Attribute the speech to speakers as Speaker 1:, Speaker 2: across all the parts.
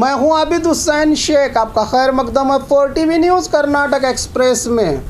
Speaker 1: मैं हूं आबिद हुसैन शेख, आपका खैर मकदम है 4TV न्यूज़ कर्नाटक एक्सप्रेस में।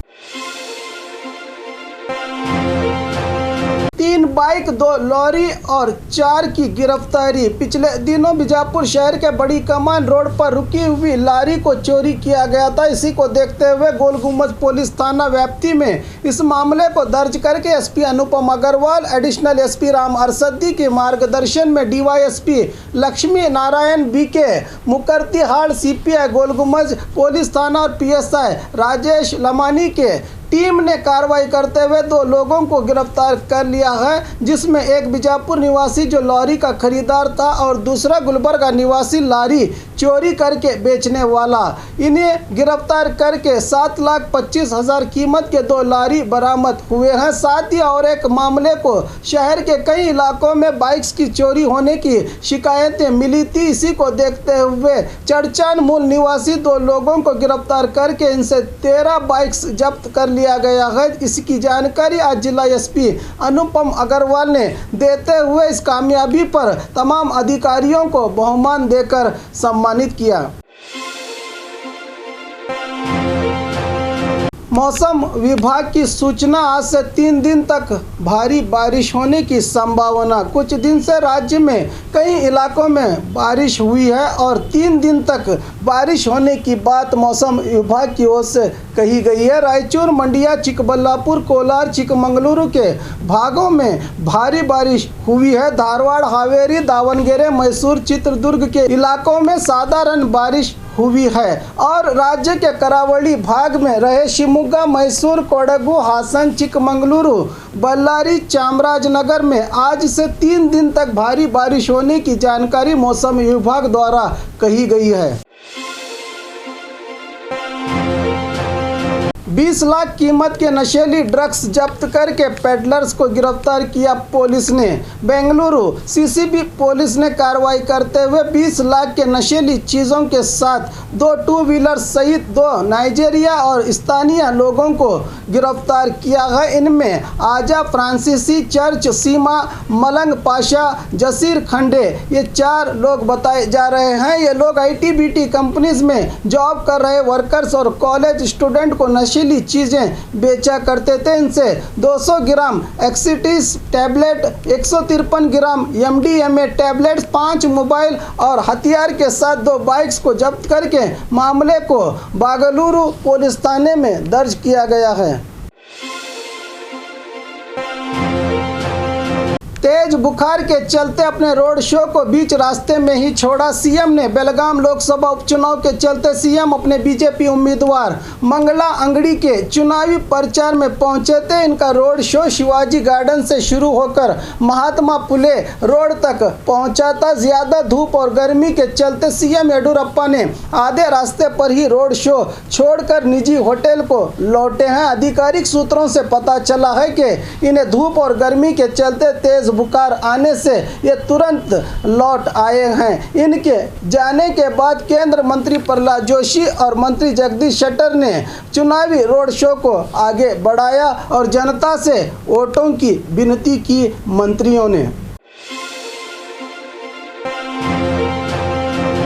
Speaker 1: 3 बाइक, 2 लॉरी और 4 की गिरफ्तारी। पिछले दिनों बीजापुर शहर के बड़ी कमान रोड पर रुकी हुई लारी को चोरी किया गया था। इसी को देखते हुए गोल गुम्बद पुलिस थाना व्याप्ति में इस मामले को दर्ज करके SP Anupam Agrawal, additional SP Ram Arsadi के मार्गदर्शन में डीवाईएसपी लक्ष्मी नारायण बीके, मुकर्तीहाड़ सीपीआई गोल गुम्बद पुलिस थाना और पीएसआई राजेश लमानी के टीम ने कार्रवाई करते हुए 2 लोगों को गिरफ्तार कर लिया है, जिसमें एक बीजापुर निवासी जो लॉरी का खरीदार था और दूसरा गुलबर्गा निवासी लारी चोरी करके बेचने वाला। इन्हें गिरफ्तार करके 7,25,000 कीमत के 2 लारी बरामद हुए हैं। साथ ही और एक मामले को शहर के कई इलाकों में बाइक्स की चोरी होने की शिकायतें मिली थी। इसी को देखते हुए चड़चान मूल निवासी 2 लोगों को गिरफ्तार करके इनसे 13 बाइक्स जब्त कर लिया गया है। इसकी जानकारी आज जिला एसपी अनुपम अग्रवाल ने देते हुए इस कामयाबी पर तमाम अधिकारियों को बहुमान देकर सम्मानित किया। मौसम विभाग की सूचना, आज से 3 दिन तक भारी बारिश होने की संभावना। कुछ दिन से राज्य में कई इलाकों में बारिश हुई है और 3 दिन तक बारिश होने की बात मौसम विभाग की ओर से कही गई है। रायचूर, मंडिया, चिकबल्लापुर, कोलार, चिकमंगलुरु के भागों में भारी बारिश हुई है। धारवाड़, हावेरी, दावणगेरे, मैसूर, चित्रदुर्ग के इलाकों में साधारण बारिश हुई है और राज्य के करावली भाग में रहे शिवमोगा, मैसूर, कोडगु, हासन, चिकमंगलुरु, बल्लारी, चामराजनगर में आज से 3 दिन तक भारी बारिश होने की जानकारी मौसम विभाग द्वारा कही गई है। 20 लाख कीमत के नशीली ड्रग्स जब्त करके पेडलर्स को गिरफ्तार किया पुलिस ने। बेंगलुरु सीसीबी पुलिस ने कार्रवाई करते हुए 20 लाख के नशीली चीज़ों के साथ 2 टू व्हीलर सहित 2 नाइजीरिया और स्थानीय लोगों को गिरफ्तार किया है। इनमें आजा फ्रांसीसी चर्च, सीमा मलंग पाशा, जसीर खंडे, ये 4 लोग बताए जा रहे हैं। ये लोग आईटी-बीटी कंपनीज में जॉब कर रहे वर्कर्स और कॉलेज स्टूडेंट को नशीली चीजें बेचा करते थे। इनसे 200 ग्राम एक्सिटिस टैबलेट, 153 ग्राम एमडीएमए टैबलेट, 5 मोबाइल और हथियार के साथ 2 बाइक्स को जब्त करके मामले को बागलुरु पुलिस थाने में दर्ज किया गया है। तेज बुखार के चलते अपने रोड शो को बीच रास्ते में ही छोड़ा सीएम ने। बेलगाम लोकसभा उपचुनाव के चलते सीएम अपने बीजेपी उम्मीदवार मंगला अंगड़ी के चुनावी प्रचार में पहुंचे थे। इनका रोड शो शिवाजी गार्डन से शुरू होकर महात्मा फुले रोड तक पहुंचा था। ज्यादा धूप और गर्मी के चलते सीएम येडियुरप्पा ने आधे रास्ते पर ही रोड शो छोड़कर निजी होटल को लौटे हैं। आधिकारिक सूत्रों से पता चला है कि इन्हें धूप और गर्मी के चलते तेज बुखार आने से ये तुरंत लौट आए हैं। इनके जाने के बाद केंद्र मंत्री प्रहलाद जोशी और मंत्री जगदीश शेट्टर ने चुनावी रोड शो को आगे बढ़ाया और जनता से वोटों की विनती की मंत्रियों ने।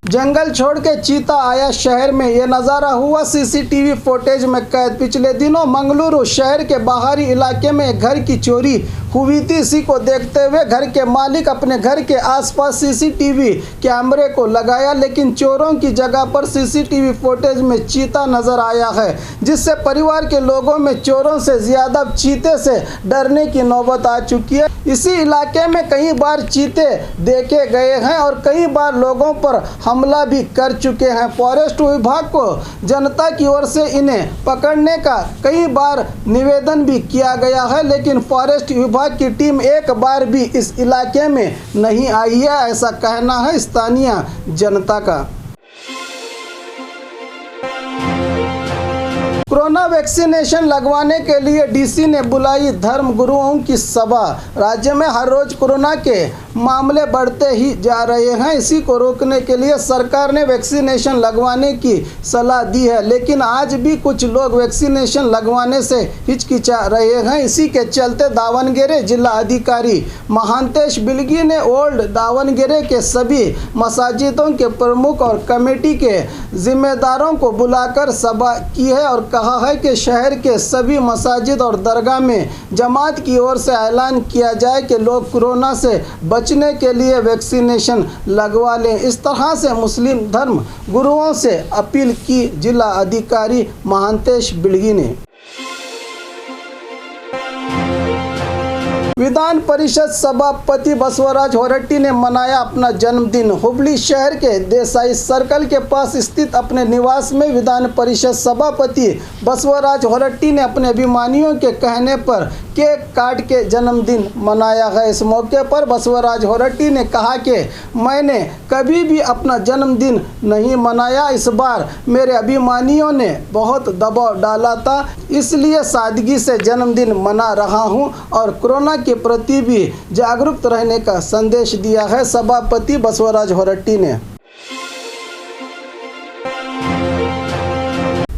Speaker 1: जंगल छोड़ के चीता आया शहर में, ये नज़ारा हुआ सीसीटीवी फुटेज में कैद। पिछले दिनों मंगलुरु शहर के बाहरी इलाके में एक घर की चोरी हुई थी। इसी को देखते हुए घर के मालिक अपने घर के आसपास सीसीटीवी कैमरे को लगाया, लेकिन चोरों की जगह पर सीसीटीवी फुटेज में चीता नजर आया है, जिससे परिवार के लोगों में चोरों से ज़्यादा चीते से डरने की नौबत आ चुकी है। इसी इलाके में कई बार चीते देखे गए हैं और कई बार लोगों पर हमला भी कर चुके हैं। फॉरेस्ट विभाग को जनता की ओर से इन्हें पकड़ने का कई बार निवेदन भी किया गया है, लेकिन फॉरेस्ट विभाग की टीम एक बार भी इस इलाके में नहीं आई है, ऐसा कहना है स्थानीय जनता का। कोरोना वैक्सीनेशन लगवाने के लिए डीसी ने बुलाई धर्म गुरुओं की सभा। राज्य में हर रोज कोरोना के मामले बढ़ते ही जा रहे हैं। इसी को रोकने के लिए सरकार ने वैक्सीनेशन लगवाने की सलाह दी है, लेकिन आज भी कुछ लोग वैक्सीनेशन लगवाने से हिचकिचा रहे हैं। इसी के चलते दावणगेरे जिला अधिकारी महांतेश बिलगी ने ओल्ड दावणगेरे के सभी मसाजिदों के प्रमुख और कमेटी के जिम्मेदारों को बुलाकर सभा की है और कहा है कि शहर के सभी मसाजिद और दरगाह में जमात की ओर से ऐलान किया जाए कि लोग कोरोना से बचने के लिए वैक्सीनेशन लगवा लें। इस तरह से मुस्लिम धर्म गुरुओं से अपील की जिला अधिकारी महांतेश बिलगी ने। विधान परिषद सभापति बसवराज होरट्टी ने मनाया अपना जन्मदिन। हुबली शहर के देसाई सर्कल के पास स्थित अपने निवास में विधान परिषद सभापति बसवराज होरट्टी ने अपने अभिमानियों के कहने पर केक काट के जन्मदिन मनाया है। इस मौके पर बसवराज होरट्टी ने कहा कि मैंने कभी भी अपना जन्मदिन नहीं मनाया। इस बार मेरे अभिमानियों ने बहुत दबाव डाला था, इसलिए सादगी से जन्मदिन मना रहा हूं और कोरोना के प्रति भी जागरूक रहने का संदेश दिया है सभापति बसवराज होरट्टी ने।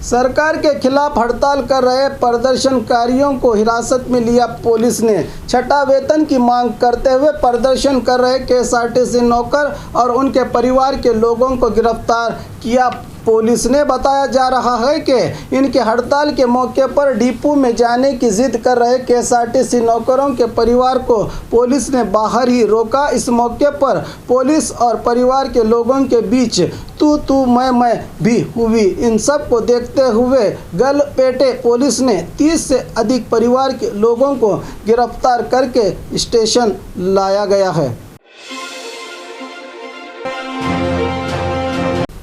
Speaker 1: सरकार के खिलाफ हड़ताल कर रहे प्रदर्शनकारियों को हिरासत में लिया पुलिस ने। छठा वेतन की मांग करते हुए प्रदर्शन कर रहे KSRTC नौकर और उनके परिवार के लोगों को गिरफ्तार किया पुलिस ने। बताया जा रहा है कि इनके हड़ताल के मौके पर डिपो में जाने की जिद कर रहे KSRTC नौकरों के परिवार को पुलिस ने बाहर ही रोका। इस मौके पर पुलिस और परिवार के लोगों के बीच तू मैं भी हुई। इन सब को देखते हुए गलपेटे पुलिस ने 30 से अधिक परिवार के लोगों को गिरफ्तार करके स्टेशन लाया गया है।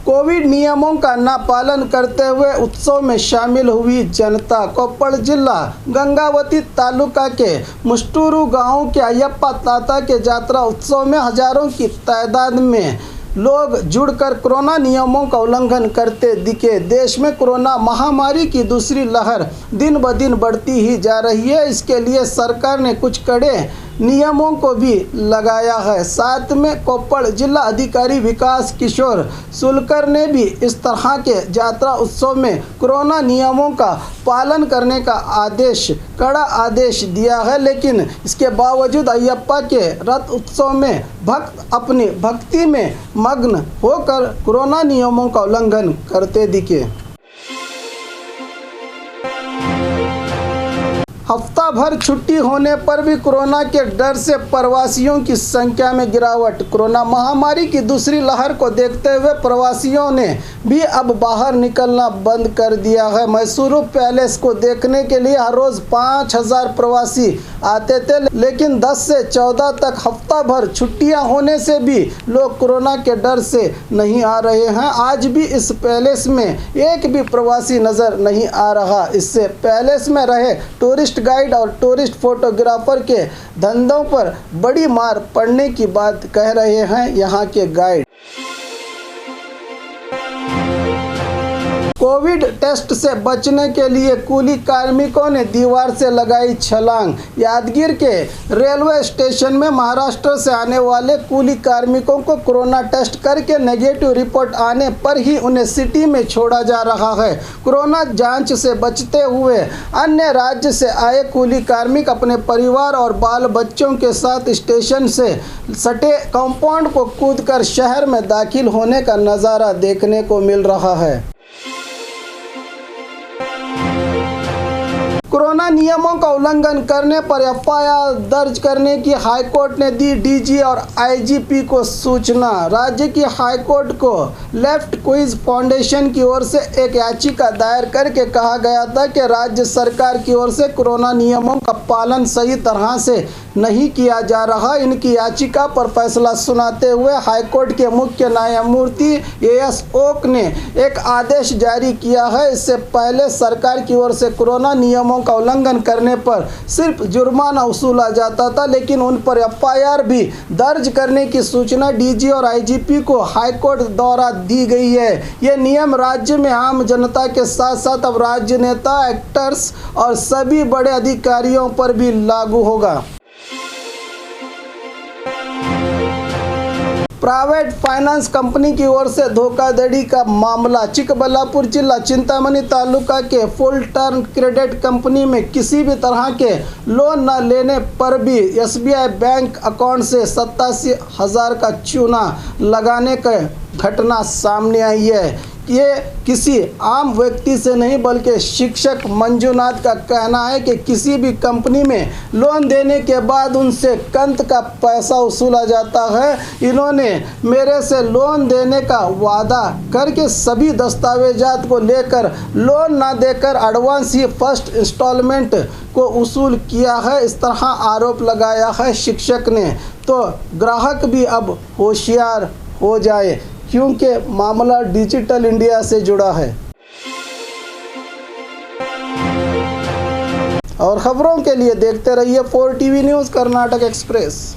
Speaker 1: कोविड नियमों का न पालन करते हुए उत्सव में शामिल हुई जनता। कोप्पड़ जिला गंगावती तालुका के मुस्टूरू गांव के अयप्पा ताता के जात्रा उत्सव में हजारों की तादाद में लोग जुड़कर कोरोना नियमों का उल्लंघन करते दिखे। देश में कोरोना महामारी की दूसरी लहर दिन ब दिन बढ़ती ही जा रही है। इसके लिए सरकार ने कुछ कड़े नियमों को भी लगाया है। साथ में कोप्पड़ जिला अधिकारी विकास किशोर सुलकर ने भी इस तरह के जात्रा उत्सव में कोरोना नियमों का पालन करने का कड़ा आदेश दिया है, लेकिन इसके बावजूद अयप्पा के रथ उत्सव में भक्त अपनी भक्ति में मग्न होकर कोरोना नियमों का उल्लंघन करते दिखे। हफ्ता भर छुट्टी होने पर भी कोरोना के डर से प्रवासियों की संख्या में गिरावट। कोरोना महामारी की दूसरी लहर को देखते हुए प्रवासियों ने भी अब बाहर निकलना बंद कर दिया है। मैसूरू पैलेस को देखने के लिए हर रोज 5000 प्रवासी आते थे, लेकिन 10 से 14 तक हफ्ता भर छुट्टियां होने से भी लोग कोरोना के डर से नहीं आ रहे हैं। आज भी इस पैलेस में एक भी प्रवासी नजर नहीं आ रहा। इससे पैलेस में रहे टूरिस्ट गाइड और टूरिस्ट फोटोग्राफर के धंधों पर बड़ी मार पड़ने की बात कह रहे हैं यहाँ के गाइड। कोविड टेस्ट से बचने के लिए कूली कार्मिकों ने दीवार से लगाई छलांग। यादगीर के रेलवे स्टेशन में महाराष्ट्र से आने वाले कूली कार्मिकों को कोरोना टेस्ट करके नेगेटिव रिपोर्ट आने पर ही उन्हें सिटी में छोड़ा जा रहा है। कोरोना जांच से बचते हुए अन्य राज्य से आए कूली कार्मिक अपने परिवार और बाल बच्चों के साथ स्टेशन से सटे कंपाउंड को कूदकर शहर में दाखिल होने का नज़ारा देखने को मिल रहा है। कोरोना नियमों का उल्लंघन करने पर FIR दर्ज करने की हाईकोर्ट ने दी DG और IGP को सूचना। राज्य की हाईकोर्ट को लेफ्ट क्विज फाउंडेशन की ओर से एक याचिका दायर करके कहा गया था कि राज्य सरकार की ओर से कोरोना नियमों का पालन सही तरह से नहीं किया जा रहा। इनकी याचिका पर फैसला सुनाते हुए हाईकोर्ट के मुख्य न्यायमूर्ति AS ओक ने एक आदेश जारी किया है। इससे पहले सरकार की ओर से कोरोना नियमों का उल्लंघन करने पर सिर्फ जुर्माना वसूला जाता था, लेकिन उन पर FIR भी दर्ज करने की सूचना DG और IGP को हाईकोर्ट द्वारा दी गई है। ये नियम राज्य में आम जनता के साथ साथ अब राजनेता, एक्टर्स और सभी बड़े अधिकारियों पर भी लागू होगा। प्राइवेट फाइनेंस कंपनी की ओर से धोखाधड़ी का मामला। चिकबल्लापुर जिला चिंतामणि तालुका के फुल टर्म क्रेडिट कंपनी में किसी भी तरह के लोन न लेने पर भी SBI बैंक अकाउंट से 87,000 का चूना लगाने का घटना सामने आई है। ये किसी आम व्यक्ति से नहीं बल्कि शिक्षक मंजुनाथ का कहना है कि किसी भी कंपनी में लोन देने के बाद उनसे कंत का पैसा वसूला जाता है। इन्होंने मेरे से लोन देने का वादा करके सभी दस्तावेजात को लेकर लोन ना देकर एडवांस ही फर्स्ट इंस्टॉलमेंट को वसूल किया है, इस तरह आरोप लगाया है शिक्षक ने। तो ग्राहक भी अब होशियार हो जाए क्योंकि मामला डिजिटल इंडिया से जुड़ा है। और खबरों के लिए देखते रहिए 4TV न्यूज़ कर्नाटक एक्सप्रेस।